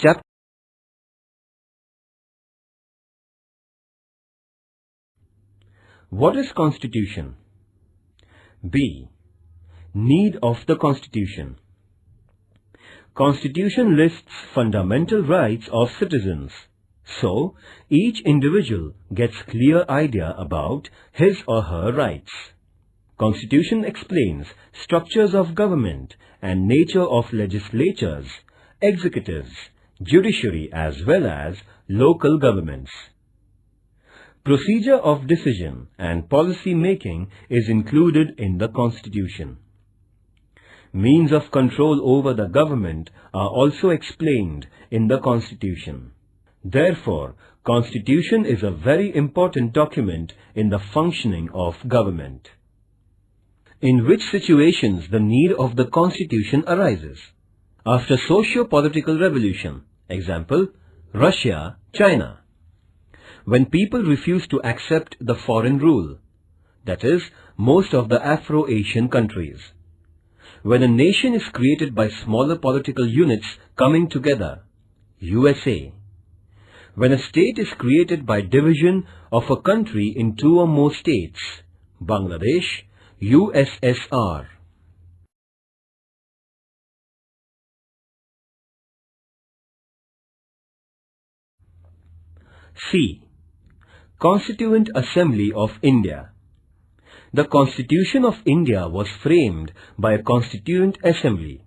Chapter. What is Constitution? B. Need of the Constitution. Constitution lists fundamental rights of citizens. So, each individual gets clear idea about his or her rights. Constitution explains structures of government and nature of legislatures, executives, judiciary as well as local governments. Procedure of decision and policy making is included in the Constitution. Means of control over the government are also explained in the Constitution. Therefore, Constitution is a very important document in the functioning of government. In which situations the need of the Constitution arises? After socio-political revolution, example, Russia, China. When people refuse to accept the foreign rule, that is, most of the Afro-Asian countries. When a nation is created by smaller political units coming together, USA. When a state is created by division of a country in 2 or more states, Bangladesh, USSR. C. Constituent Assembly of India. The Constitution of India was framed by a Constituent Assembly.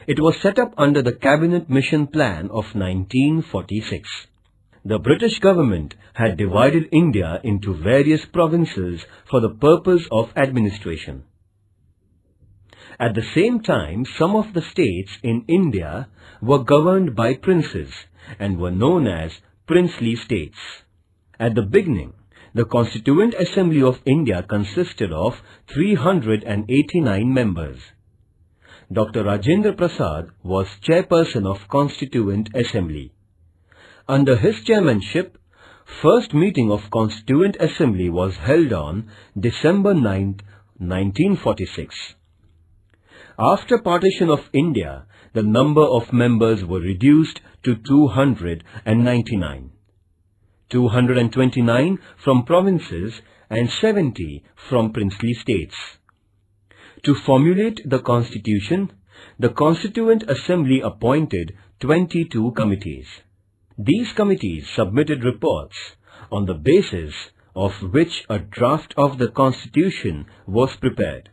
It was set up under the Cabinet Mission Plan of 1946. The British government had divided India into various provinces for the purpose of administration. At the same time, some of the states in India were governed by princes and were known as princely states. At the beginning, the Constituent Assembly of India consisted of 389 members. Dr. Rajendra Prasad was chairperson of Constituent Assembly. Under his chairmanship, first meeting of Constituent Assembly was held on December 9, 1946. After partition of India, the number of members were reduced to 299. 229 from provinces and 70 from princely states. To formulate the Constitution, the Constituent Assembly appointed 22 committees. These committees submitted reports on the basis of which a draft of the Constitution was prepared.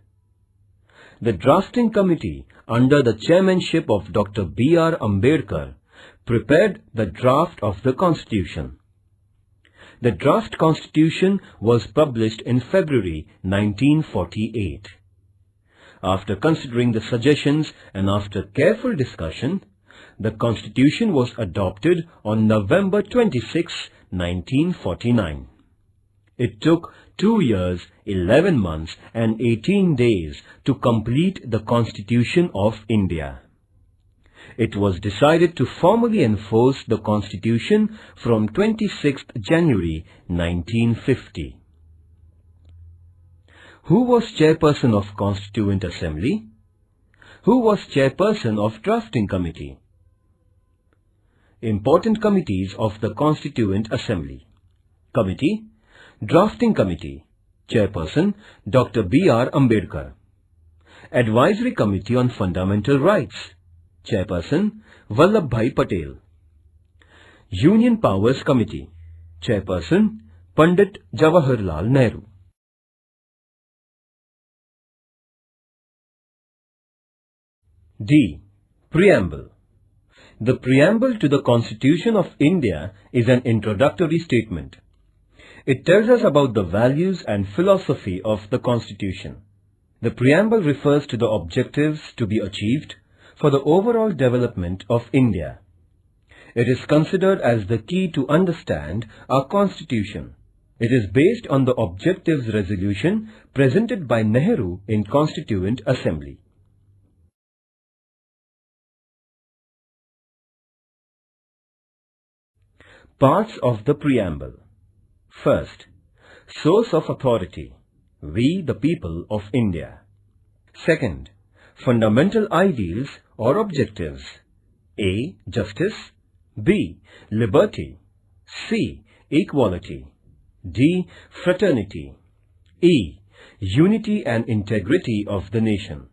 The drafting committee, under the chairmanship of Dr. B.R. Ambedkar, prepared the draft of the Constitution. The draft Constitution was published in February 1948. After considering the suggestions and after careful discussion, the Constitution was adopted on November 26, 1949. It took 2 years, 11 months and 18 days to complete the Constitution of India. It was decided to formally enforce the Constitution from 26th January 1950. Who was chairperson of Constituent Assembly? Who was chairperson of Drafting Committee? Important committees of the Constituent Assembly. Committee, Drafting Committee, Chairperson Dr. B.R. Ambedkar. Advisory Committee on Fundamental Rights, Chairperson Vallabhbhai Patel. Union Powers Committee, Chairperson Pandit Jawaharlal Nehru. D. Preamble. The preamble to the Constitution of India is an introductory statement. It tells us about the values and philosophy of the Constitution. The preamble refers to the objectives to be achieved for the overall development of India. It is considered as the key to understand our Constitution. It is based on the objectives resolution presented by Nehru in Constituent Assembly. Parts of the preamble. First, source of authority, we the people of India. Second, fundamental ideals or objectives, A. Justice. B. Liberty. C. Equality. D. Fraternity. E. Unity and integrity of the nation.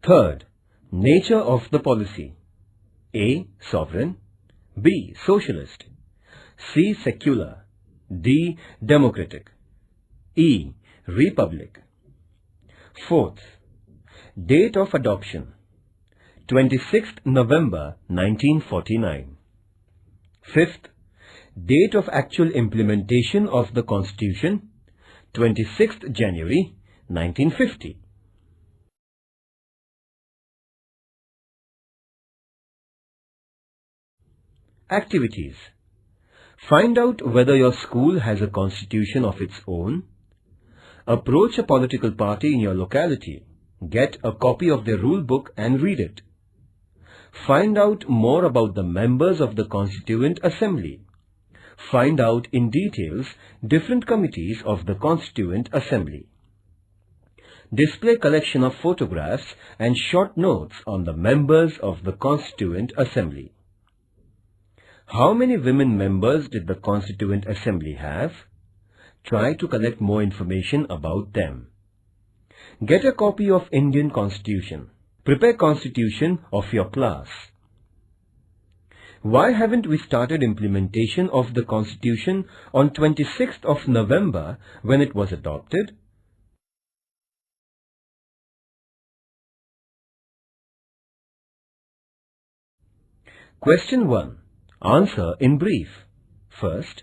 Third, nature of the policy. A. Sovereign. B. Socialist. C. Secular. D. Democratic. E. Republic. Fourth, date of adoption. 26th November 1949. Fifth, date of actual implementation of the Constitution. 26th January 1950. Activities. Find out whether your school has a constitution of its own. Approach a political party in your locality. Get a copy of their rule book and read it. Find out more about the members of the Constituent Assembly. Find out in details different committees of the Constituent Assembly. Display collection of photographs and short notes on the members of the Constituent Assembly. How many women members did the Constituent Assembly have? Try to collect more information about them. Get a copy of Indian Constitution. Prepare Constitution of your class. Why haven't we started implementation of the Constitution on 26th of November when it was adopted? Question 1. Answer in brief. First,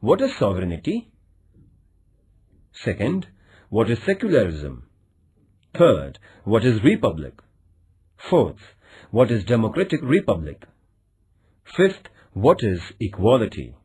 what is sovereignty? Second, what is secularism? Third, what is republic? Fourth, what is democratic republic? Fifth, what is equality?